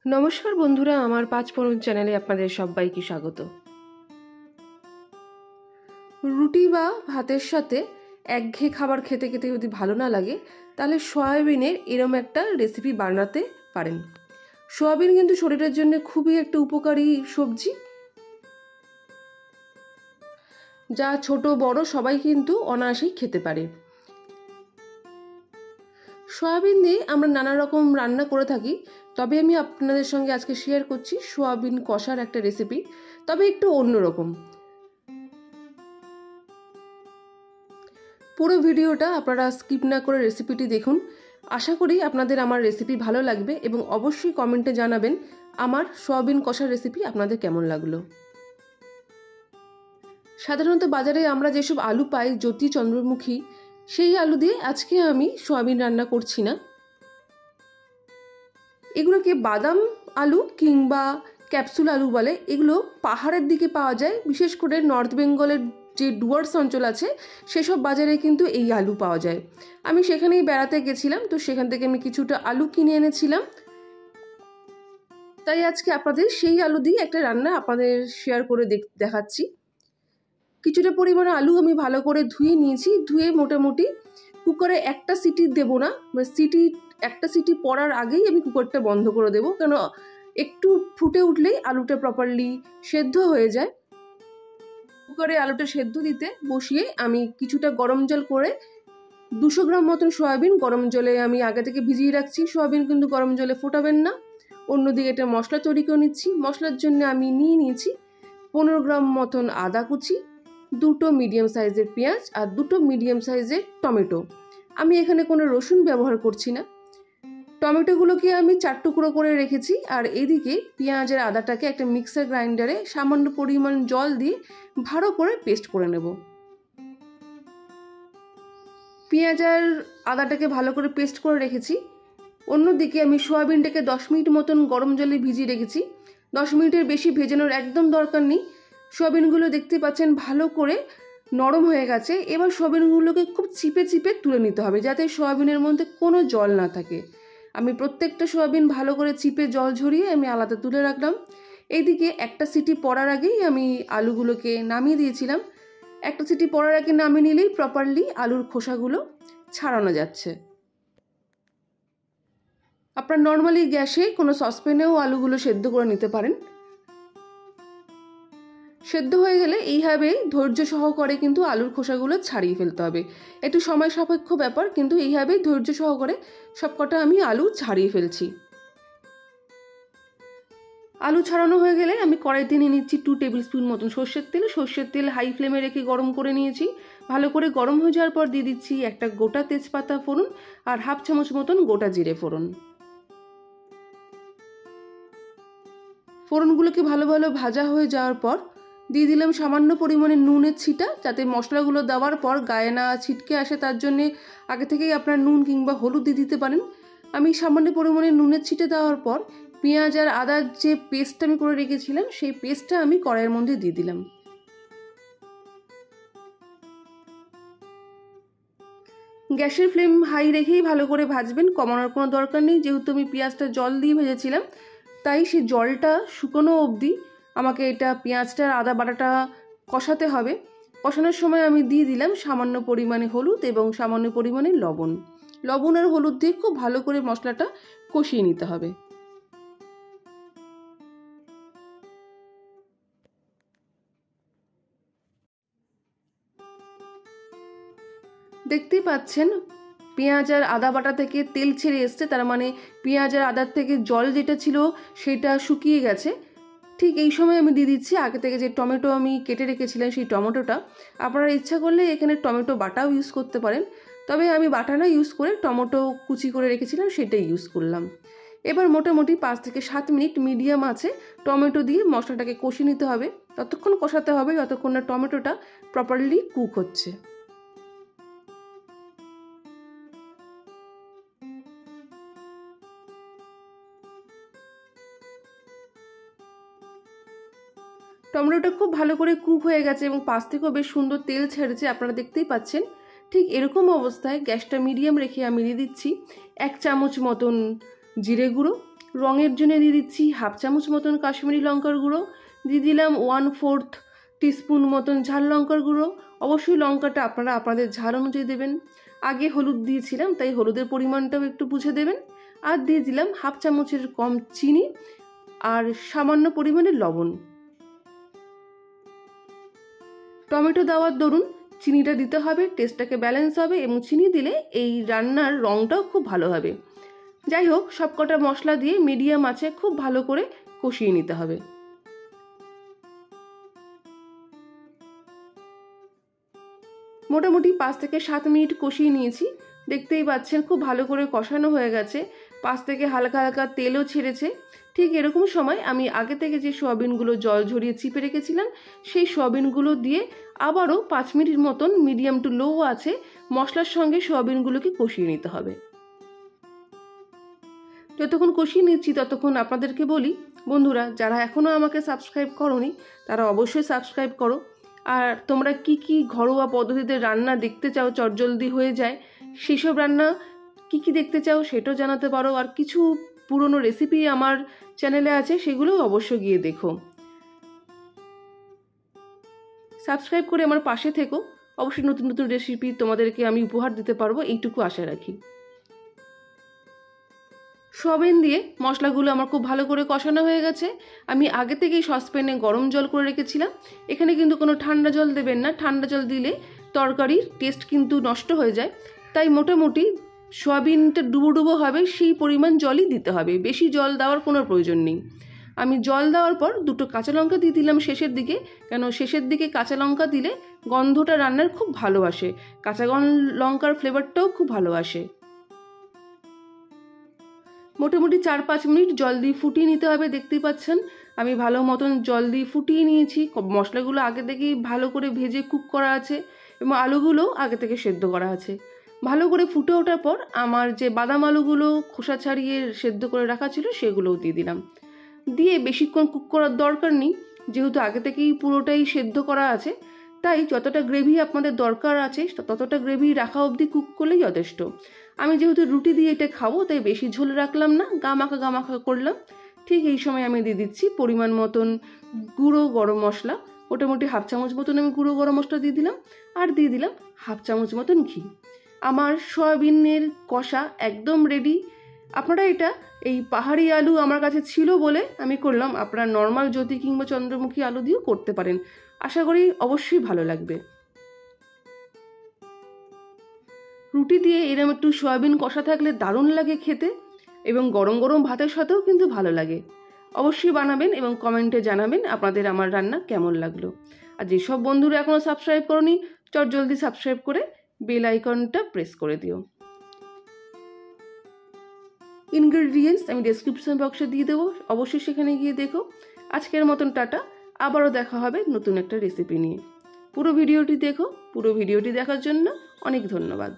नमस्कार बंधुरा आमार पाँच फोड़न चैनेले आपनादेर सबाइके स्वागत। रुटी बा भातेर साथे एकघेये खाबार खेते खेते यदि भालो ना लागे ताहले सयाबिनेर एरकम एकटा रेसिपि बानाते पारेन। सयाबिन किन्तु शरीरेर जन्य खूबई एकटा उपकारी सब्जी, जा छोटो बड़ो सबाई किन्तु अनायासेई खेते पारे। सयाबिन दिये आमरा नाना रकम रान्ना करे थाकी, तबे आमी आपनादेर संगे आजके शेयर करछि सयाबिन कषार एकटा रेसिपि, तबे एकटु अन्यरकम। पुरो भिडियोटा आपनारा स्किप ना करे रेसिपिटी देखुन। आशा करी आपनादेर आमार रेसिपि भालो लागबे एबं अवश्यई कमेंटे जानाबेन आमार सयाबिन कषार रेसिपि आपनादेर केमन लागलो। साधारणत बाजारे आमरा जेसब आलू पाई ज्योति चंद्रमुखी সেই আলু দিয়ে আজকে আমি সয়াবিন রান্না করছি না। এগুলোকে বাদাম আলু কিংবা ক্যাপসুল আলু বলে। এগুলো পাহাড়ের দিকে পাওয়া যায়, বিশেষ করে নর্থ বেঙ্গলের যে ডুয়ার্স অঞ্চল আছে সেসব বাজারে কিন্তু এই আলু পাওয়া যায়। আমি সেখানেই বেড়াতে গেছিলাম, তো সেখান থেকে আমি কিছুটা আলু কিনে এনেছিলাম। তাই আজকে আপনাদের সেই আলু দিয়ে একটা রান্না আপনাদের শেয়ার করে দেখাচ্ছি। কিছুটা পরিমাণে আলু আমি ভালো করে ধুয়ে নিয়েছি। ধুয়ে মোটামুটি কুকারে একটা সিটি দেব না, একটা সিটি পড়ার আগেই আমি কুকারটা বন্ধ করে দেব, কারণ একটু ফুটে উঠলেই আলুটা প্রপারলি সেদ্ধ হয়ে যায়। কুকারে আলুটা সেদ্ধ দিতে বসিয়ে আমি কিছুটা গরম জল করে 200 গ্রাম মতন সয়াবিন গরম জলে আমি আগে থেকে ভিজিয়ে রাখছি। সয়াবিন কিন্তু গরম জলে ফোটাবেন না। অন্যদিকে এটা মশলা তৈরি করে নিচ্ছি। মশলার জন্য আমি নিয়েছি 15 গ্রাম মতন আদা কুচি, দুটো মিডিয়াম সাইজের পেঁয়াজ আর দুটো মিডিয়াম সাইজের টমেটো। আমি এখানে কোনো রসুন ব্যবহার করছি না। টমেটোগুলোকে আমি 4 টুকরো করে রেখেছি। আর এদিকে পেঁয়াজ আর আদাটাকে একটা মিক্সার গ্রাইন্ডারে সামান্য পরিমাণ জল দিয়ে ভালো করে পেস্ট করে নেব। পেঁয়াজ আর আদাটাকে ভালো করে পেস্ট করে রেখেছি। অন্যদিকে আমি সয়াবিনটাকে 10 মিনিট মতন গরম জলে ভিজিয়ে রেখেছি। 10 মিনিটের বেশি ভেজানোর একদম দরকার নেই। সয়াবিনগুলো দেখতে পাচ্ছেন ভালো করে নরম হয়ে গেছে। এবার সয়াবিনগুলোকে খুব চিপে চিপে তুলে নিতে হবে, যাতে সয়াবিনের মধ্যে কোনো জল না থাকে। আমি প্রত্যেকটা সয়াবিন ভালো করে চিপে জল ঝরিয়ে আমি আলাদা তুলে রাখলাম। এইদিকে একটা সিটি পড়ার আগেই আমি আলুগুলোকে নামিয়ে দিয়েছিলাম। একটা সিটি পড়ার আগে নামিয়ে নিলেই প্রপারলি আলুর খোসাগুলো ছাড়ানো যাচ্ছে। আপনারা নর্মালি গ্যাসে কোনো সসপ্যানেও আলুগুলো সেদ্ধ করে নিতে পারেন। সেদ্ধ হয়ে গেলে এইভাবে ধৈর্য সহকারে কিন্তু আলুর খোসাগুলো ছাড়িয়ে ফেলতে হবে। একটু সময় সাপেক্ষ ব্যাপার, কিন্তু এইভাবেই ধৈর্য সহকারে সবকটা আমি আলু ছাড়িয়ে ফেলছি। আলু ছাড়ানো হয়ে গেলে আমি কড়াইতে নিয়ে নিচ্ছি 2 টেবিল স্পুন মতন সর্ষের তেল। সর্ষের তেল হাই ফ্লেমে রেখে গরম করে নিয়েছি। ভালো করে গরম হয়ে যাওয়ার পর দিয়ে দিচ্ছি একটা গোটা তেজপাতা ফোড়ন আর হাফ চামচ মতন গোটা জিরে ফোড়ন। ফোড়নগুলোকে ভালো ভাজা হয়ে যাওয়ার পর দিয়ে দিলাম সামান্য পরিমাণে নুনের ছিটা, যাতে মশলাগুলো দেওয়ার পর গায়ে না ছিটকে আসে। তার জন্যে আগে থেকেই আপনারা নুন কিংবা হলুদ দিয়ে দিতে পারেন। আমি সামান্য পরিমাণে নুনের ছিটে দেওয়ার পর পেঁয়াজ আর আদার যে পেস্টটা আমি করে রেখেছিলাম সেই পেস্টটা আমি কড়াইয়ের মধ্যে দিয়ে দিলাম। গ্যাসের ফ্লেম হাই রেখেই ভালো করে ভাজবেন, কমানোর কোনো দরকার নেই। যেহেতু আমি পেঁয়াজটা জল দিয়ে ভেজেছিলাম, তাই সেই জলটা শুকনো অবধি আমাকে এটা পেঁয়াজটা আর আদা বাটাটা কষাতে হবে। কষানোর সময় আমি দিয়ে দিলাম সামান্য পরিমাণে হলুদ এবং সামান্য পরিমাণে লবণ। লবণ আর হলুদ দিয়ে খুব ভালো করে মশলাটা কষিয়ে নিতে হবে। দেখতেই পাচ্ছেন পেঁয়াজ আর আদা বাটা থেকে তেল ছেড়ে এসছে, তার মানে পেঁয়াজ আর আদার থেকে জল যেটা ছিল সেটা শুকিয়ে গেছে। ঠিক এই সময় আমি দিয়ে দিচ্ছি আগে থেকে যে টমেটো আমি কেটে রেখেছিলাম সেই টমেটোটা। আপনারা ইচ্ছা করলে এখানে টমেটো বাটাও ইউজ করতে পারেন, তবে আমি বাটা না ইউজ করে টমেটো কুচি করে রেখেছিলাম সেটাই ইউজ করলাম। এবার মোটামুটি 5 থেকে 7 মিনিট মিডিয়াম আছে টমেটো দিয়ে মশলাটাকে কষিয়ে নিতে হবে। ততক্ষণ কষাতে হবে যতক্ষণ না টমেটোটা প্রপারলি কুক হচ্ছে। টমেটোটা খুব ভালো করে কুক হয়ে গেছে এবং পাশ থেকেও বেশ সুন্দর তেল ছেড়েছে, আপনারা দেখতেই পাচ্ছেন। ঠিক এরকম অবস্থায় গ্যাসটা মিডিয়াম রেখে আমি দিয়ে দিচ্ছি 1 চামচ মতন জিরে গুঁড়ো রঙের জন্য দিয়ে দিচ্ছি 1/2 চামচ মতন কাশ্মীরি লঙ্কার গুঁড়ো, দিয়ে দিলাম 1/4 টিস্পুন মতন ঝাল লঙ্কার গুঁড়ো। অবশ্যই লঙ্কাটা আপনারা আপনাদের ঝাল অনুযায়ী দেবেন। আগে হলুদ দিয়েছিলাম, তাই হলুদের পরিমাণটাও একটু বুঝে দেবেন। আর দিয়ে দিলাম 1/2 চামচের কম চিনি আর সামান্য পরিমাণে লবণ। টমেটো দেওয়ার দরুন চিনিটা দিতে হবে, টেস্টটাকে ব্যালেন্স হবে, এবং চিনি দিলে এই রান্নার রঙটাও খুব ভালো হবে। যাই হোক, সবকটা মশলা দিয়ে মিডিয়াম আঁচে খুব ভালো করে কষিয়ে নিতে হবে। মোটামুটি 5 থেকে 7 মিনিট কষিয়ে নিয়েছি। দেখতেই পাচ্ছেন খুব ভালো করে কষানো হয়ে গেছে, পাশ থেকে হালকা হালকা তেলও ছেড়েছে। ঠিক এরকম সময় আমি আগে থেকে যে সয়াবিনগুলো জল ঝরিয়ে চিপে রেখেছিলাম সেই সয়াবিনগুলো দিয়ে আবারও 5 মিনিট মতন মিডিয়াম টু লো আছে মশলার সঙ্গে সয়াবিনগুলোকে কষিয়ে নিতে হবে। যতক্ষণ কষিয়ে নিচ্ছি ততক্ষণ আপনাদেরকে বলি, বন্ধুরা যারা এখনও আমাকে সাবস্ক্রাইব করোনি তারা অবশ্যই সাবস্ক্রাইব করো। আর তোমরা কি কি ঘরোয়া পদ্ধতিতে রান্না দেখতে চাও, চটজলদি হয়ে যায়, সেসব রান্না কি কি দেখতে চাও সেটাও জানাতে পারো। আর কিছু পুরনো রেসিপি আমার চ্যানেলে আছে, সেগুলোও অবশ্যই গিয়ে দেখো। সাবস্ক্রাইব করে আমার পাশে থেকো, অবশ্যই নতুন নতুন রেসিপি তোমাদেরকে আমি উপহার দিতে পারবো, এইটুকু আশা রাখি। সয়াবিন দিয়ে মশলাগুলো আমার খুব ভালো করে কষানো হয়ে গেছে। আমি আগে থেকেই সসপ্যানে গরম জল করে রেখেছিলাম। এখানে কিন্তু কোনো ঠান্ডা জল দেবেন না, ঠান্ডা জল দিলে তরকারির টেস্ট কিন্তু নষ্ট হয়ে যায়। তাই মোটামুটি সয়াবিনটা ডুবো ডুবো হবে সেই পরিমাণ জলই দিতে হবে, বেশি জল দেওয়ার কোনো প্রয়োজন নেই। আমি জল দেওয়ার পর 2টো কাঁচা লঙ্কা দিয়ে দিলাম শেষের দিকে, কেন শেষের দিকে কাঁচা লঙ্কা দিলে গন্ধটা রান্নার খুব ভালো আসে, কাঁচা লঙ্কার ফ্লেভারটাও খুব ভালো আসে। মোটামুটি 4-5 মিনিট জল দিয়ে ফুটিয়ে নিতে হবে। দেখতেই পাচ্ছেন আমি ভালো মতন জল দিয়ে ফুটিয়ে নিয়েছি। মশলাগুলো আগে থেকেই ভালো করে ভেজে কুক করা আছে এবং আলুগুলোও আগে থেকে সেদ্ধ করা আছে। ভালো করে ফুটে ওঠার পর আমার যে বাদাম আলুগুলো খোসা ছাড়িয়ে সেদ্ধ করে রাখা ছিল সেগুলোও দিয়ে দিলাম। দিয়ে বেশিক্ষণ কুক করার দরকার নেই, যেহেতু আগে থেকেই পুরোটাই সেদ্ধ করা আছে। তাই যতটা গ্রেভি আপনাদের দরকার আছে ততটা গ্রেভি রাখা অবধি কুক করলেই যথেষ্ট। আমি যেহেতু রুটি দিয়ে এটা খাবো তাই বেশি ঝোল রাখলাম না, গামাখা করলাম। ঠিক এই সময় আমি দিয়ে দিচ্ছি পরিমাণ মতন গুঁড়ো গরম মশলা। মোটামুটি 1/2 চামচ মতন আমি গুঁড়ো গরম মশলা দিয়ে দিলাম, আর দিয়ে দিলাম 1/2 চামচ মতন ঘি। আমার সয়াবিনের কষা একদম রেডি। আপনারা এটা এই পাহাড়ি আলু আমার কাছে ছিল বলে আমি করলাম, আপনারা নর্মাল জ্যোতি কিংবা চন্দ্রমুখী আলু দিয়েও করতে পারেন। আশা করি অবশ্যই ভালো লাগবে। রুটি দিয়ে এরম একটু সয়াবিন কষা থাকলে দারুণ লাগে খেতে, এবং গরম গরম ভাতের সাথেও কিন্তু ভালো লাগে। অবশ্যই বানাবেন এবং কমেন্টে জানাবেন আপনাদের আমার রান্না কেমন লাগলো। আর যেসব বন্ধুরা এখনও সাবস্ক্রাইব করোনি জলদি সাবস্ক্রাইব করে বেল আইকনটা প্রেস করে দিও। ইনগ্রেডিয়েন্টস আমি ডেসক্রিপশন বক্সে দিয়ে দেবো, অবশ্যই সেখানে গিয়ে দেখো। আজকের মতন টাটা, আবারও দেখা হবে নতুন একটা রেসিপি নিয়ে। পুরো ভিডিওটি দেখো, পুরো ভিডিওটি দেখার জন্য অনেক ধন্যবাদ।